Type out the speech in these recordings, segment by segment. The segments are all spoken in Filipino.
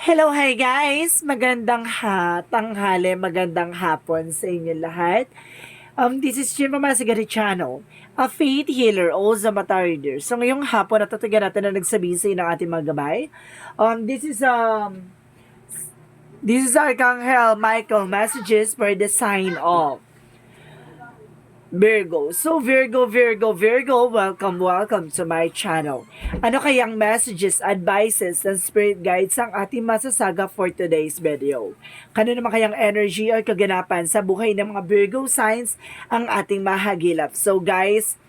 Hello, hi guys! Magandang tanghali, magandang hapon sa inyo lahat. This is Jim Masigari Channel, a faith healer, also mata reader. So ngayong hapon, natatagan natin na nagsabihin sa inyo ng ating mga gabay. This is Archangel Michael messages for the sign of Virgo. So Virgo, welcome to my channel. Ano kayang messages, advices, and spirit guides ang ating masasaga for today's video? Kano naman kayang energy or kaganapan sa buhay ng mga Virgo signs ang ating mahagilap? So guys,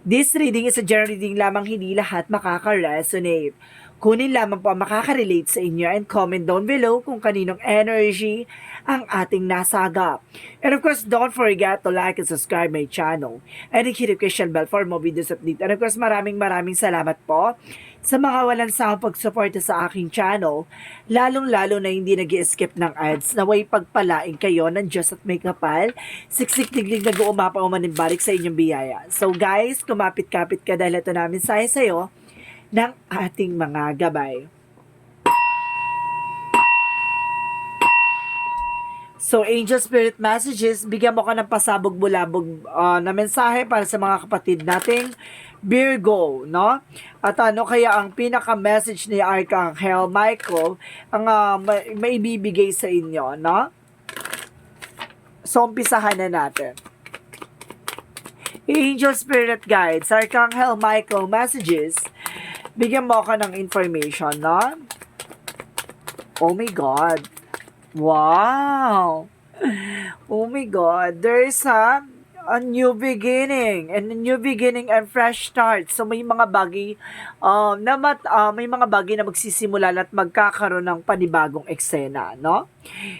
this reading is a general reading lamang, hindi lahat makaka-resonate. Kunin lamang po ang makaka-relate sa inyo and comment down below kung kaninong energy ang ating nasagap. And of course, don't forget to like and subscribe my channel and hit the notification bell for more videos update. And of course, maraming salamat po sa mga walang sawang pagsuporta sa aking channel, lalong-lalo na hindi nag-skip ng ads. Naway pagpalain kayo ng Diyos at may kapal, siksik-tiglig nag-uumapaw manimbalik sa inyong biyaya. So guys, kumapit-kapit ka dahil ito namin sa'yo ng ating mga gabay. So, Angel Spirit Messages, bigyan mo ka ng pasabog-bulabog na mensahe para sa mga kapatid nating Virgo, no? At ano kaya ang pinaka-message ni Archangel Michael ang maibibigay sa inyo, no? So, umpisahan na natin. Angel Spirit Guides, Archangel Michael Messages, bigyan mo ka ng information, no? Oh my God. Wow! Oh my God, there's a new beginning and fresh start. So may mga bagay may mga bagay na magsisimula at magkakaroon ng panibagong eksena, no?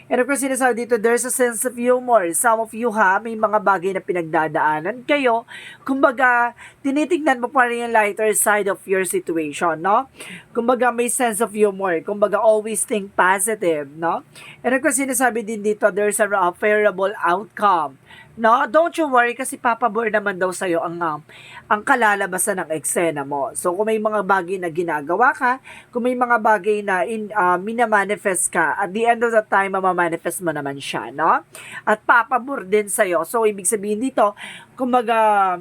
And of course, sinasabi dito, there's a sense of humor. Some of you may mga bagay na pinagdadaanan kayo. Kumbaga, tinitignan mo pa rin yung lighter side of your situation, no? Kumbaga, may sense of humor. Kumbaga, always think positive, no? And of course, sinasabi din dito, there's a favorable outcome. No, don't you worry kasi papabor naman daw sa'yo ang kalalabasan ng eksena mo. So, kung may mga bagay na ginagawa ka, kung may mga bagay na minamanifest ka, at the end of the time, mamamanifest mo naman siya, no? At papabor din sa'yo. So, ibig sabihin dito, kumbaga,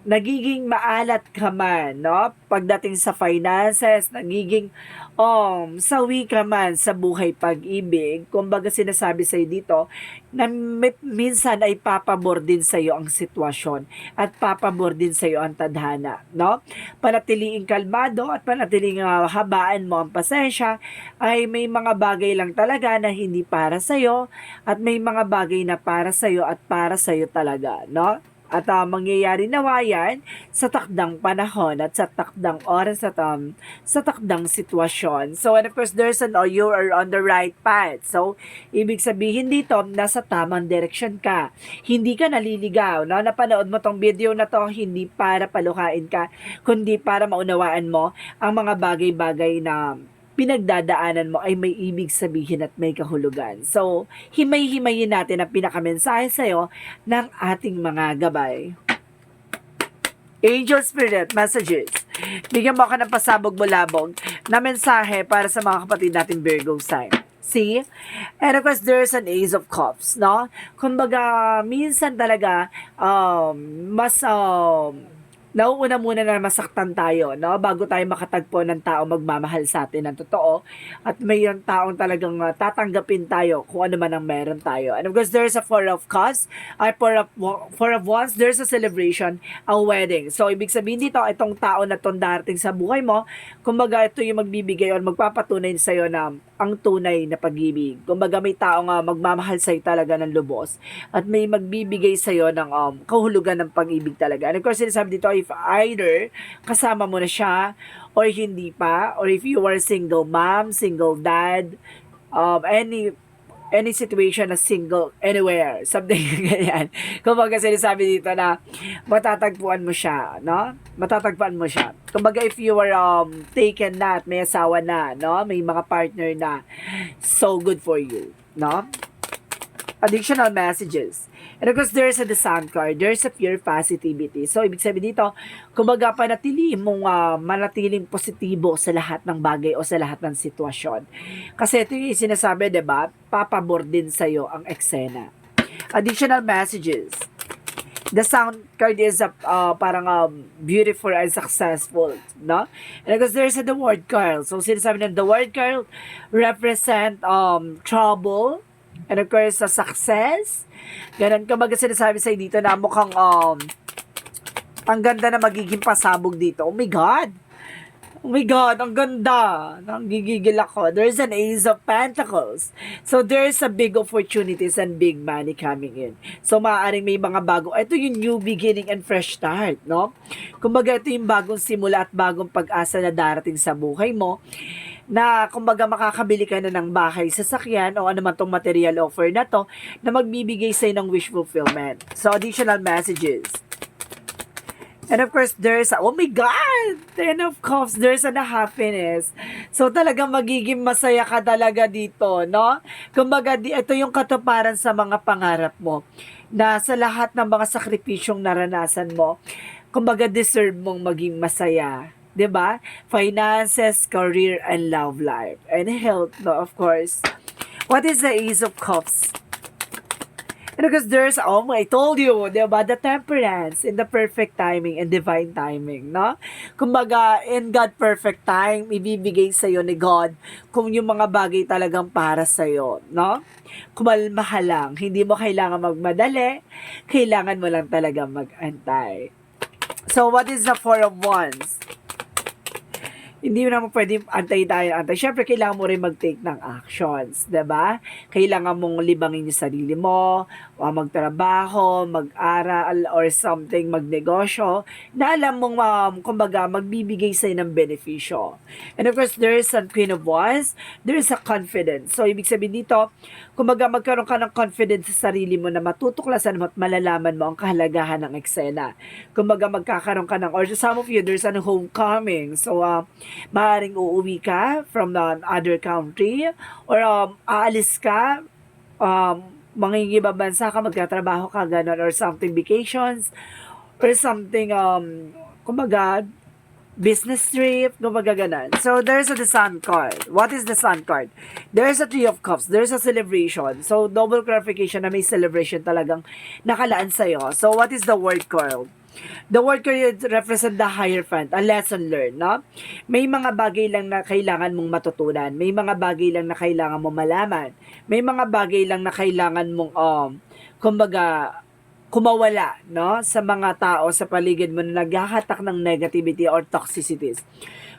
nagiging maalat ka man, no? Pagdating sa finances, nagiging sawi ka man sa buhay pag-ibig. Kumbaga sinasabi sa'yo dito, na minsan ay papabor din sa'yo ang sitwasyon at papabor din sa'yo ang tadhana, no? Panatiliing kalmado at panatiling habaan mo ang pasensya ay may mga bagay lang talaga na hindi para sa'yo at may mga bagay na para sa'yo at para sa'yo talaga, no? At mangyayari nawa yan sa takdang panahon at sa takdang oras at sa takdang sitwasyon. So, and of course, you are on the right path. So, ibig sabihin dito, nasa tamang direction ka. Hindi ka naliligaw, no? Napanood mo tong video na to, hindi para palukain ka, kundi para maunawaan mo ang mga bagay-bagay na pinagdadaanan mo ay may ibig sabihin at may kahulugan. So, himay-himayin natin ang pinakamensahe sa'yo ng ating mga gabay. Angel Spirit Messages. Bigyan mo ka ng pasabog-bulabog na mensahe para sa mga kapatid natin Virgo sign. See? And of course, there's an Ace of Cups, no? Kumbaga, minsan talaga, nauuna muna na masaktan tayo, no? Bago tayo makatagpo ng tao magmamahal sa atin ng totoo. At may yung taong talagang tatanggapin tayo kung ano man ang meron tayo. And of course, there's a Four of Cups, Four of Wands, there's a celebration, a wedding. So, ibig sabihin dito, itong tao na itong darating sa buhay mo, kumbaga ito yung magbibigay o magpapatunay sa'yo na ang tunay na pag-ibig. Kumbaga may taong magmamahal sa'yo talaga ng lubos at may magbibigay sa'yo ng kahulugan ng pag-ibig talaga. And of course, sinasabi dito, if either kasama mo na siya or hindi pa, or if you are single mom, single dad, any situation na single anywhere, something ganyan. Kumbaga sinasabi dito na matatagpuan mo siya, no? Matatagpuan mo siya. Kumbaga if you are taken na at may asawa na, no? May mga partner na, so good for you, no? Additional messages. And of course, there's a the sun card. There's a pure positivity. So, ibig sabihin dito, kumbaga panatili mong manatiling positibo sa lahat ng bagay o sa lahat ng sitwasyon. Kasi ito yung sinasabi, diba? Papabor din sa'yo ang eksena. Additional messages. The sound card is parang beautiful and successful, no? And because there's the word card. So, sinasabi na the word card represent trouble, and of course, sa success. Ganun, kumbaga sinasabi sa'yo dito na mukhang ang ganda na magiging pasabog dito. Oh my God! Oh my God, ang ganda. Nanggigigil ako. There's an Ace of Pentacles. So, there's a big opportunities and big money coming in. So, maaaring may mga bago. Ito yung new beginning and fresh start, no? Kumbaga, ito yung bagong simula at bagong pag-asa na darating sa buhay mo na kumbaga makakabili ka na ng bahay, sasakyan o ano man tong material offer na to na magbibigay sa'yo ng wish fulfillment. So, additional messages. And of course, there's oh my God! Ten of Cups, there's a happiness. So, talagang magiging masaya ka talaga dito, no? Kumbaga, ito yung katuparan sa mga pangarap mo. Na sa lahat ng mga sakripisyong naranasan mo, kumbaga, deserve mong maging masaya. 'Di ba? Finances, career, and love life. And health, no, of course. What is the Ace of Cups? And because there's, I told you, di ba, the temperance in the perfect timing and divine timing, no? Kumbaga, in God perfect time, ibibigay sa'yo ni God kung yung mga bagay talagang para sa'yo, no? Kumalmaha lang, hindi mo kailangan magmadali, kailangan mo lang talaga mag-antay. So, what is the Four of Wands? Hindi mo naman pwede antay. Siyempre, kailangan mo rin mag-take ng actions, 'di ba? Kailangan mong libangin yung sarili mo, o magtrabaho, mag-aral, or something, magnegosyo, na alam mong, kumbaga, magbibigay sa'yo ng benepisyo. And of course, there is a Queen of Wands, there is a confidence. So, ibig sabihin dito, kumbaga, magkaroon ka ng confidence sa sarili mo na matutuklasan mo at malalaman mo ang kahalagahan ng eksena. Kumbaga, magkakaroon ka ng, or some of you, there's an homecoming. So, maaaring uuwi ka from the other country or aalis ka, mangingibang bansa ka, magtatrabaho ka, gano'n, or something, vacations, or something, kumbaga, business trip, kumbaga gano'n. So, there's the Sun card. What is the Sun card? There's a Three of Cups. There's a celebration. So, double clarification na may celebration talagang nakalaan sa'yo. So, what is the word card? The word card represent the higher front, a lesson learned, no? May mga bagay lang na kailangan mong matutunan. May mga bagay lang na kailangan mong malaman. May mga bagay lang na kailangan mong, kumbaga, kumawala, no? Sa mga tao sa paligid mo na naghahatak ng negativity or toxicities.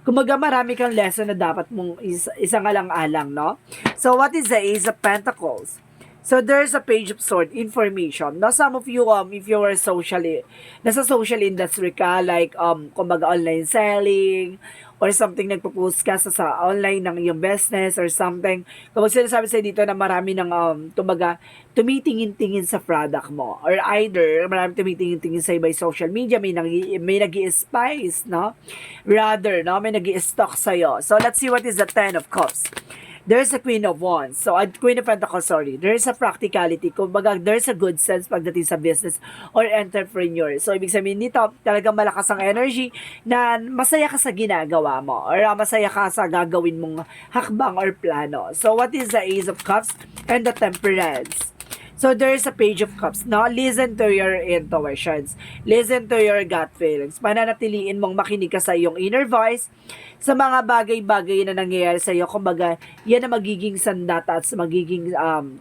Kumbaga, marami kang lesson na dapat mong isang alang-alang, no? So, what is the Ace of Pentacles? So, there's a Page of Swords, information. Now, some of you, if you are nasa social industry ka, like, kumbaga, online selling, or something, nagpo-post ka sa online ng iyong business, or something. Kapag sinasabi sa'yo dito na marami ng, kumbaga, tumitingin-tingin sa product mo. Or either, marami tumitingin-tingin sa'yo by social media, may nag-i-spice, no? Rather, no? May nag-i-stock sa'yo. So, let's see what is the Ten of Cups. There's a Queen of Wands. So, Queen of Pentacles, sorry. There's a practicality. Kumbaga, there's a good sense pagdating sa business or entrepreneur. So, ibig sabihin nito, talagang malakas ang energy na masaya ka sa ginagawa mo or masaya ka sa gagawin mong hakbang or plano. So, what is the Ace of Cups and the Temperance? So, there's a Page of Cups. Now, listen to your intuitions. Listen to your gut feelings. Pananatiliin mong makinig ka sa iyong inner voice, sa mga bagay-bagay na nangyayari sa iyo. Kumbaga, yan na magiging sandata at magiging,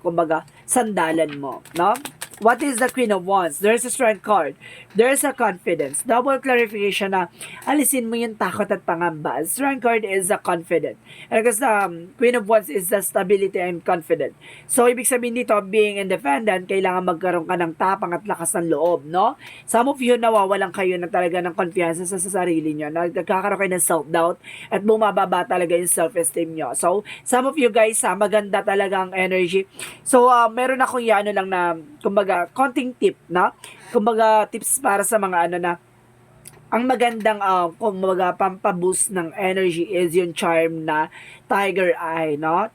kumbaga, sandalan mo. No? What is the Queen of Wands? There's a Strength card. There's a confidence. Double clarification na alisin mo yung takot at pangamba. Strength card is a confident. And because the Queen of Wands is the stability and confident. So, ibig sabihin dito, being independent, kailangan magkaroon ka ng tapang at lakas ng loob, no? Some of you, nawawalan kayo na talaga ng confiance sa sarili nyo. Nagkakaroon kayo ng self-doubt at bumababa talaga yung self-esteem nyo. So, some of you guys, maganda talaga ang energy. So, meron akong yan lang na, kumbaga, konting tip, na? Kumbaga, tips para sa mga na ang magandang, kumbaga, pampaboost ng energy is yung charm na Tiger Eye, no?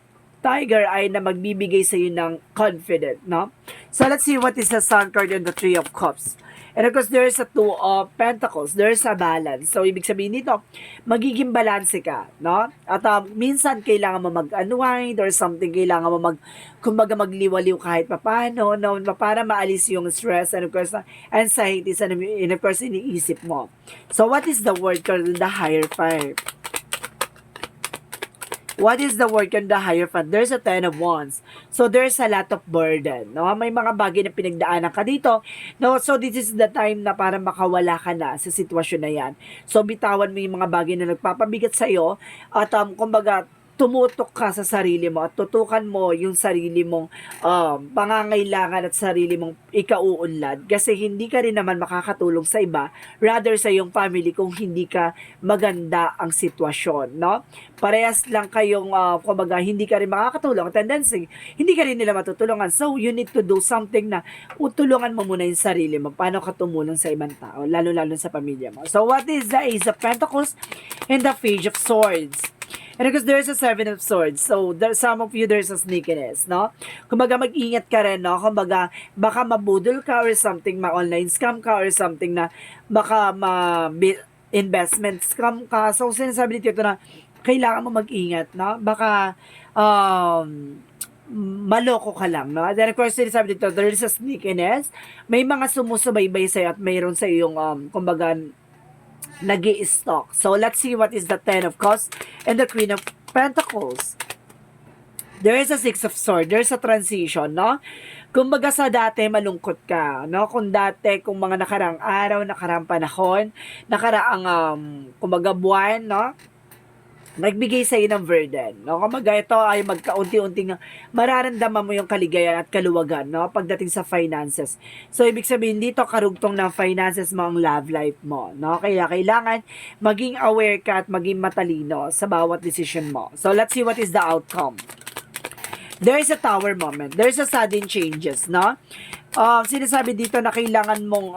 tiger ay na magbibigay sa iyo ng confident, no? So let's see what is the sun card and the three of cups. And of course, there's a two of pentacles. There's a balance. So, ibig sabihin nito, magiging balanse ka, no? At minsan, kailangan mo mag-unwind or something, kailangan mo kumbaga magliwaliw kahit papano, no? Para maalis yung stress and of course, anxieties and of course, iniisip mo. So, what is the word card in the Hierophant? What is the word on the Hierophant? There's a 10 of Wands. So, there's a lot of burden. No? May mga bagay na pinagdaanan ka dito. No? So, this is the time na para makawala ka na sa sitwasyon na yan. So, bitawan mo yung mga bagay na nagpapabigat sa'yo. At, kumbaga, tumutok ka sa sarili mo at tutukan mo yung sarili mong pangangailangan at sarili mong ikauunlad kasi hindi ka rin naman makakatulong sa iba rather sa iyong family kung hindi ka maganda ang sitwasyon, no? Parehas lang kayong kumbaga hindi ka rin makakatulong, tendency hindi ka rin nila matutulungan, so you need to do something na utulungan mo muna yung sarili mo, paano ka tumulong sa ibang tao, lalo-lalo sa pamilya mo. So what is the Ace of Pentacles and the Page of Swords? And because there's a 7 of Swords, so there, some of you, there's a sneakiness, no? Kumbaga, mag-ingat ka rin, no? Kumbaga, baka mabudol ka or something, ma-online scam ka or something na baka investment scam ka. So, sinasabi dito na kailangan mo mag-ingat, no? Baka, maloko ka lang, no? Then, of course, sinasabi dito, there is a sneakiness. May mga sumusubaybay sa'yo at mayroon sa iyong, kumbaga, nag-i-stalk. So, let's see what is the 10 of Cups and the Queen of Pentacles. There is a 6 of Swords. There's a transition, no? Kumbaga sa dati, malungkot ka, no? Kung dati, kung mga nakaraang araw, nakaraang panahon, nakaraang, kumbaga buwan, no? Nagbigay sa iyo ng burden, no? Kumbaga ito ay magkaunti-unting mararamdaman mo yung kaligayahan at kaluwagan, no? Pagdating sa finances. So, ibig sabihin dito, karugtong ng finances mo ang love life mo, no? Kaya kailangan maging aware ka at maging matalino sa bawat decision mo. So, let's see what is the outcome. There is a tower moment. There is a sudden changes, no? Sinasabi dito na kailangan mong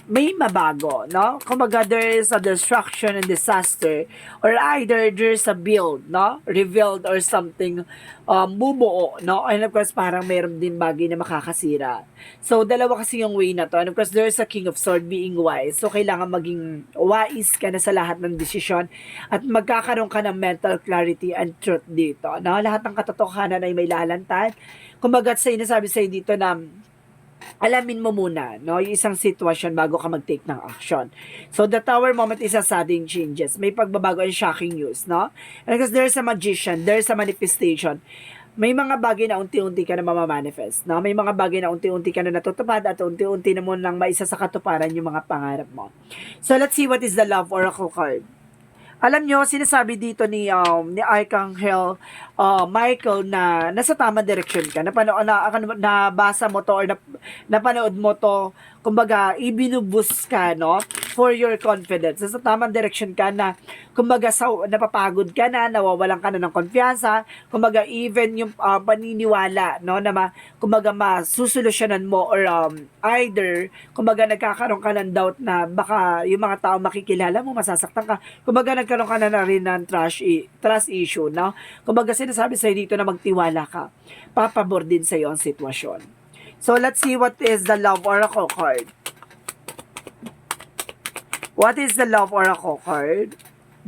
may mabago, no? Kumbaga, there is a destruction and disaster or either there's a build, no? Revealed or something bubuo, no? And of course, parang mayroon din bagay na makakasira. So, dalawa kasi yung way na to. And of course, there's a King of Swords being wise. So, kailangan maging wise ka na sa lahat ng desisyon at magkakaroon ka ng mental clarity and truth dito, no? Lahat ng katotohanan ay may lalantad. Kumbaga, sinasabi sa'yo dito na alamin mo muna, no, yung isang sitwasyon bago ka mag-take ng action. So, the tower moment is a sudden changes. May pagbabago and shocking news, no? And because there's a magician, there's a manifestation. May mga bagay na unti-unti ka na mamamanifest, no? May mga bagay na unti-unti ka na natutupad at unti-unti na mo nang maisa sa katuparan yung mga pangarap mo. So, let's see what is the Love Oracle card. Alam nyo, sinasabi dito ni Archangel Michael na nasa tamang direksyon ka. Nabasa mo to or napanood mo to, kumbaga, ibinubus ka, no? For your confidence. Nasa tamang direksyon ka na, kumbaga, napapagod ka na, nawawalan ka na ng konfiyansa, kumbaga, even yung paniniwala, no? Na kumbaga, masusolusyonan mo or either, kumbaga, nagkakaroon ka ng doubt na baka yung mga tao makikilala mo, masasaktan ka. Kumbaga, nagkaroon ka na rin ng trust issue, no? Kumbaga, sinasabi sa'yo dito na magtiwala ka. Papabor din sa'yo ang sitwasyon. So, let's see what is the Love Oracle card. What is the Love Oracle card?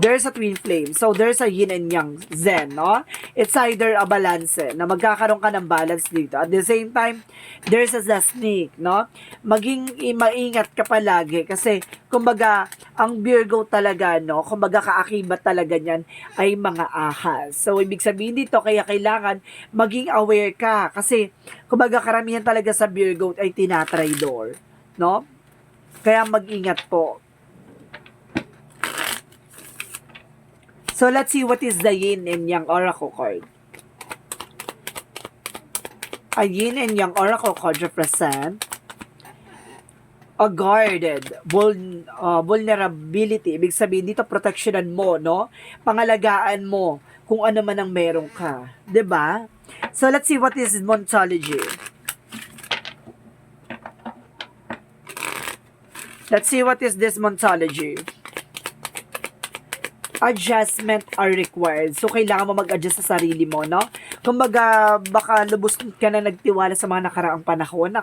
There's a twin flame. So, there's a yin and yang zen, no? It's either a balance, na magkakaroon ka ng balance dito. At the same time, there's a snake, no? Maging maingat ka palagi kasi, kumbaga, ang Virgo talaga, no? Kumbaga, kaakibat talaga niyan ay mga ahas. So, ibig sabihin dito, kaya kailangan maging aware ka kasi, kumbaga, karamihan talaga sa Virgo ay tinatraidor, no? Kaya mag-ingat po. So, let's see what is the Yin and Yang Oracle card. A Yin and Yang Oracle card represent a guarded vulnerability. Ibig sabihin, dito protectionan mo, no? Pangalagaan mo kung ano man ang meron ka. 'Di ba? So, let's see what is Montology. Let's see what is this Montology. adjustment are required. So, kailangan mo mag-adjust sa sarili mo, no? Kumbaga, baka lubos ka na nagtiwala sa mga nakaraang panahon.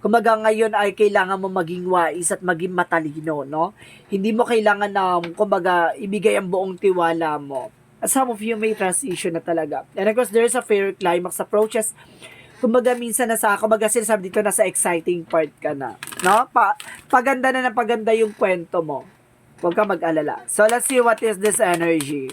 Kumbaga, ngayon ay kailangan mo maging wais at maging matalino, no? Hindi mo kailangan na, kumbaga, ibigay ang buong tiwala mo. Some of you may transition na talaga. And of course, there's a fair climax approaches. Kumbaga, minsan kumbaga sinasabi dito, nasa exciting part ka na. No? Paganda na ng paganda yung kwento mo. Huwag ka mag-alala. So, let's see what is this energy.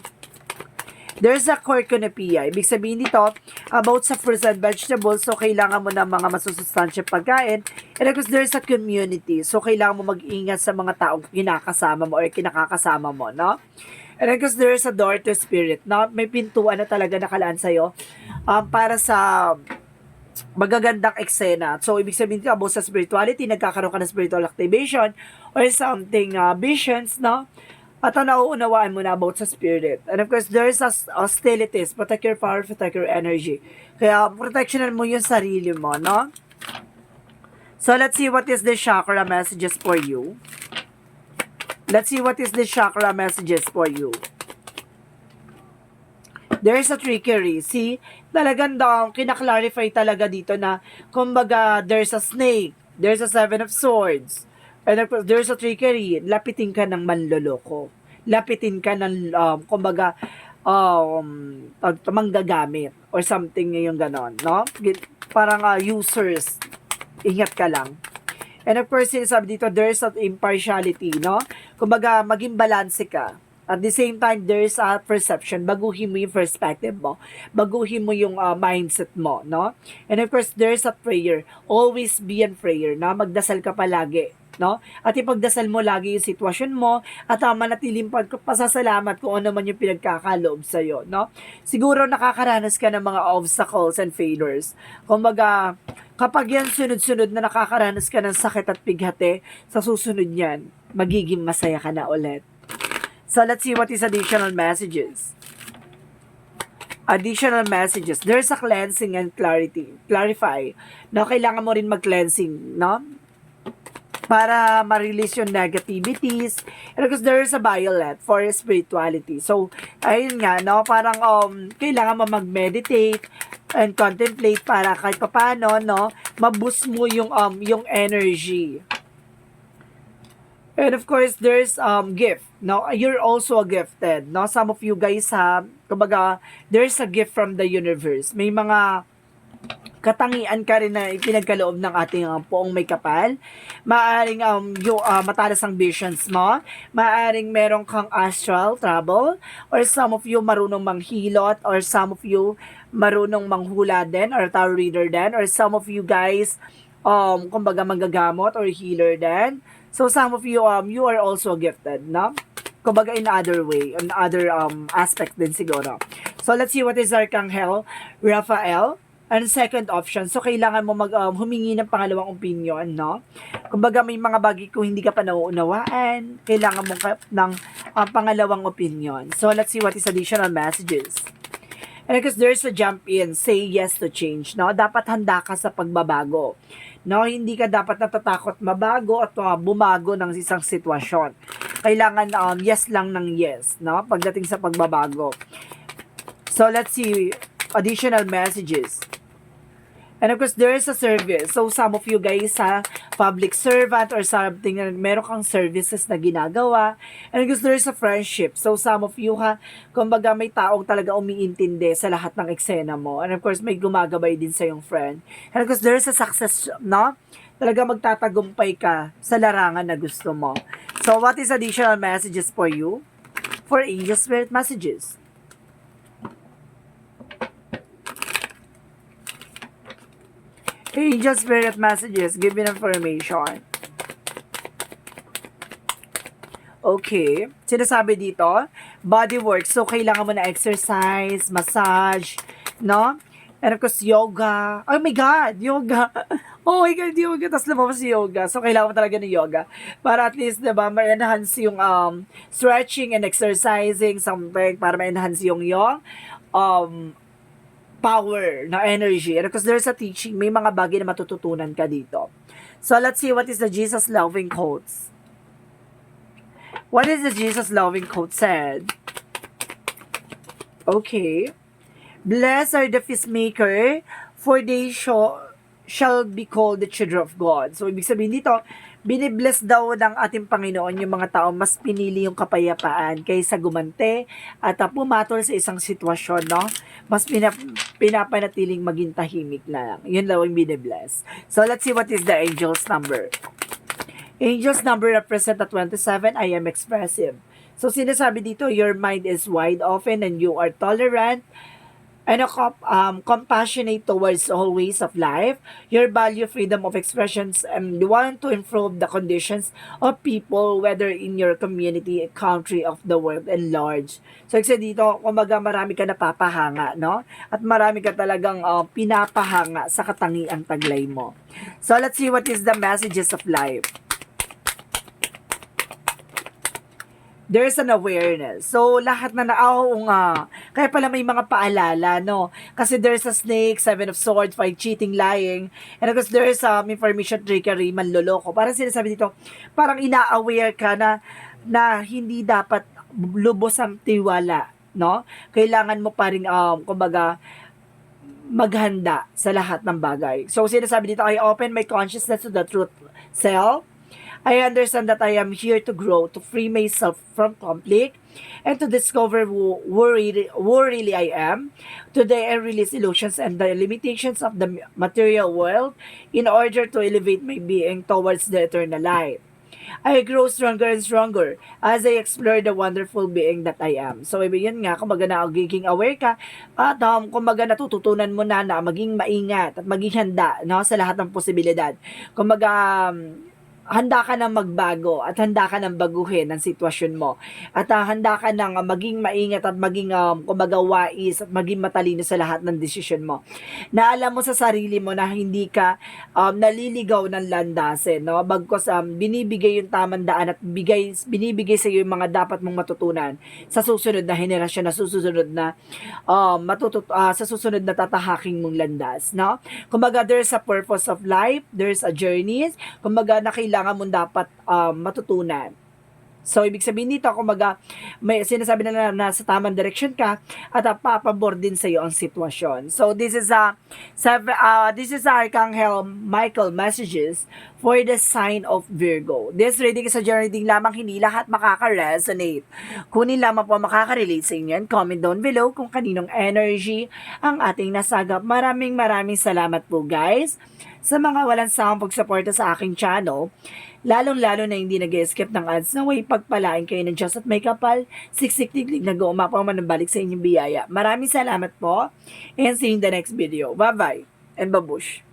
There's a cornucopia. Ibig sabihin dito, about sa fruits and vegetables, so kailangan mo ng mga masusustansyang pagkain. And of course, there's a community. So, kailangan mo mag-ingat sa mga taong kinakasama mo or kinakakasama mo, no? And of course, there's a door to spirit, no? May pintuan na talaga nakalaan sa'yo para sa magagandang eksena. So, ibig sabihin ko, about sa spirituality, nagkakaroon ka ng spiritual activation or something, visions, no? At nauunawaan mo na about sa spirit. And of course, there's hostilities. Protect your power, protect your energy. Kaya, protectionan mo yung sarili mo, no? So, let's see what is the chakra messages for you. Let's see what is the chakra messages for you. There's a trickery. See, talagang kinaklarify talaga dito na, kumbaga, there's a snake, there's a 7 of swords, and there's a trickery. Lapitin ka ng manloloko. Lapitin ka ng, kumbaga, manggagamit or something yung ganon, no? Parang users. Ingat ka lang. And of course, sabi dito, there's an impartiality, no? Kumbaga, maging balanse ka. At the same time, there's a perception. Baguhin mo yung perspective mo. Baguhin mo yung mindset mo, no? And of course, there's a prayer. Always be in prayer, no? Magdasal ka palagi, no? At ipagdasal mo lagi yung sitwasyon mo at manatiling pasasalamat kung ano man yung pinagkakaloob sa'yo, no? Siguro nakakaranas ka ng mga obstacles and failures. Kumbaga, kapag yan sunod-sunod na nakakaranas ka ng sakit at bighati, sa susunod yan, magiging masaya ka na ulit. So, let's see what is additional messages. Additional messages. There's a cleansing and clarity. Clarify. No, kailangan mo rin mag-cleansing, no? Para ma-release yung negativities. And because there's a violet for spirituality. So, ayun nga, no? Parang kailangan mo mag-meditate and contemplate para kahit paano, no? Ma-boost mo yung energy. And of course, there's gift. No, you're also a gifted. No, some of you guys kumbaga, there's a gift from the universe. May mga katangian ka rin na ipinagkaloob ng ating poong may kapal. Maaring matalas ang visions mo. Maaring meron kang astral travel. Or some of you marunong manghilot. Or some of you marunong manghula din. Or tarot reader din. Or some of you guys, kumbaga manggagamot or healer din. So, some of you, you are also gifted, no? Kumbaga in other way, in other aspect din siguro. So, let's see what is Archangel Raphael. And second option, so kailangan mo humingi ng pangalawang opinion, no? Kumbaga may mga bagay kung hindi ka pa nauunawaan, kailangan mo ng pangalawang opinion. So, let's see what is additional messages. And because there's a jump in, say yes to change, no? Dapat handa ka sa pagbabago. No, hindi ka dapat natatakot mabago at bumago ng isang sitwasyon. Kailangan yes lang ng yes, no? Pagdating sa pagbabago. So, let's see additional messages. And of course, there is a service. So, some of you guys public servant or something, meron kang services na ginagawa. And of course, there is a friendship. So, some of you kumbaga may taong talaga umiintindi sa lahat ng eksena mo. And of course, may gumagabay din sa yung friend. And of course, there is a success, no? Talaga magtatagumpay ka sa larangan na gusto mo. So, what is additional messages for you? For angel spirit messages. Angel spirit messages, give me information. Okay. Sinasabi dito, body work. So, kailangan mo na exercise, massage, no? And of course, yoga. Oh my God, yoga. Oh my God, yoga. Tapos lumabas si yoga. So, kailangan mo talaga ng yoga. Para at least, diba, ma-enhance yung stretching and exercising, something, para ma-enhance yung power na energy. And because there's a teaching, may mga bagay na matututunan ka dito. So, let's see what is the Jesus loving quotes. What is the Jesus loving quote said? Okay. Blessed are the peacemaker, for they shall be called the children of God. So, ibig sabihin dito, binibless daw ng ating Panginoon yung mga tao mas pinili yung kapayapaan kaysa gumante at pumatol sa isang sitwasyon, no? Mas pinapanatiling maging tahimik na lang. Yun daw yung binibless. So, let's see what is the angel's number. Angel's number represent the 27, I am expressive. So, sinasabi dito, your mind is wide open and you are tolerant and compassionate towards all ways of life. Your value freedom of expressions and you want to improve the conditions of people, whether in your community, country, of the world, and large. So, kasi dito, kumaga marami ka napapahanga, no? At marami ka talagang pinapahanga sa katangiang taglay mo. So, let's see what is the messages of life. There's an awareness. So, lahat na nga. Kaya pala may mga paalala, no? Kasi there's a snake, 7 of swords, 5 cheating, lying. And of course, there's information trickery, manloloko. Parang sinasabi dito, parang ina-aware ka na hindi dapat lubos ang tiwala, no? Kailangan mo pa rin, kumbaga, maghanda sa lahat ng bagay. So, sinasabi dito, I open my consciousness to the truth self. I understand that I am here to grow, to free myself from conflict, and to discover who really I am. Today, I release illusions and the limitations of the material world in order to elevate my being towards the eternal light. I grow stronger and stronger as I explore the wonderful being that I am. So, yun nga, kumbaga nagiging aware ka at kumbaga natututunan mo na maging maingat at maging handa, no, sa lahat ng posibilidad. Kumbaga, handa ka nang magbago at handa ka nang baguhin ang sitwasyon mo. At handa ka nang maging maingat at maging kumbaga wais at maging matalino sa lahat ng desisyon mo. Na alam mo sa sarili mo na hindi ka naliligaw ng landasin, no? Bagkus binibigay yung tamang daan at binibigay sa iyo yung mga dapat mong matutunan sa susunod na henerasyon, na susunod na sa susunod na tatahaking mong landas, no? Kumbaga there's a purpose of life, there's a journey, kumbaga na kailangan mo dapat matutunan. So, ibig sabihin dito, kumbaga, may sinasabi na nasa tamang direction ka at papabor din sa iyo ang sitwasyon. So, this is Archangel Michael messages for the sign of Virgo. This reading is a general reading lamang, hindi lahat makaka-resonate. Kunin lamang po makaka-relate sa inyo. Comment down below kung kaninong energy ang ating nasagap. Maraming salamat po, guys, sa mga walang sawang pagsuporta sa aking channel, lalong-lalo na hindi nag-escape ng ads, na way pagpalain kayo ng Diyos at may kapal, siksik-tiglig nag-uumapaw manambalik sa inyong biyaya. Maraming salamat po, and see you in the next video. Bye-bye, and babush!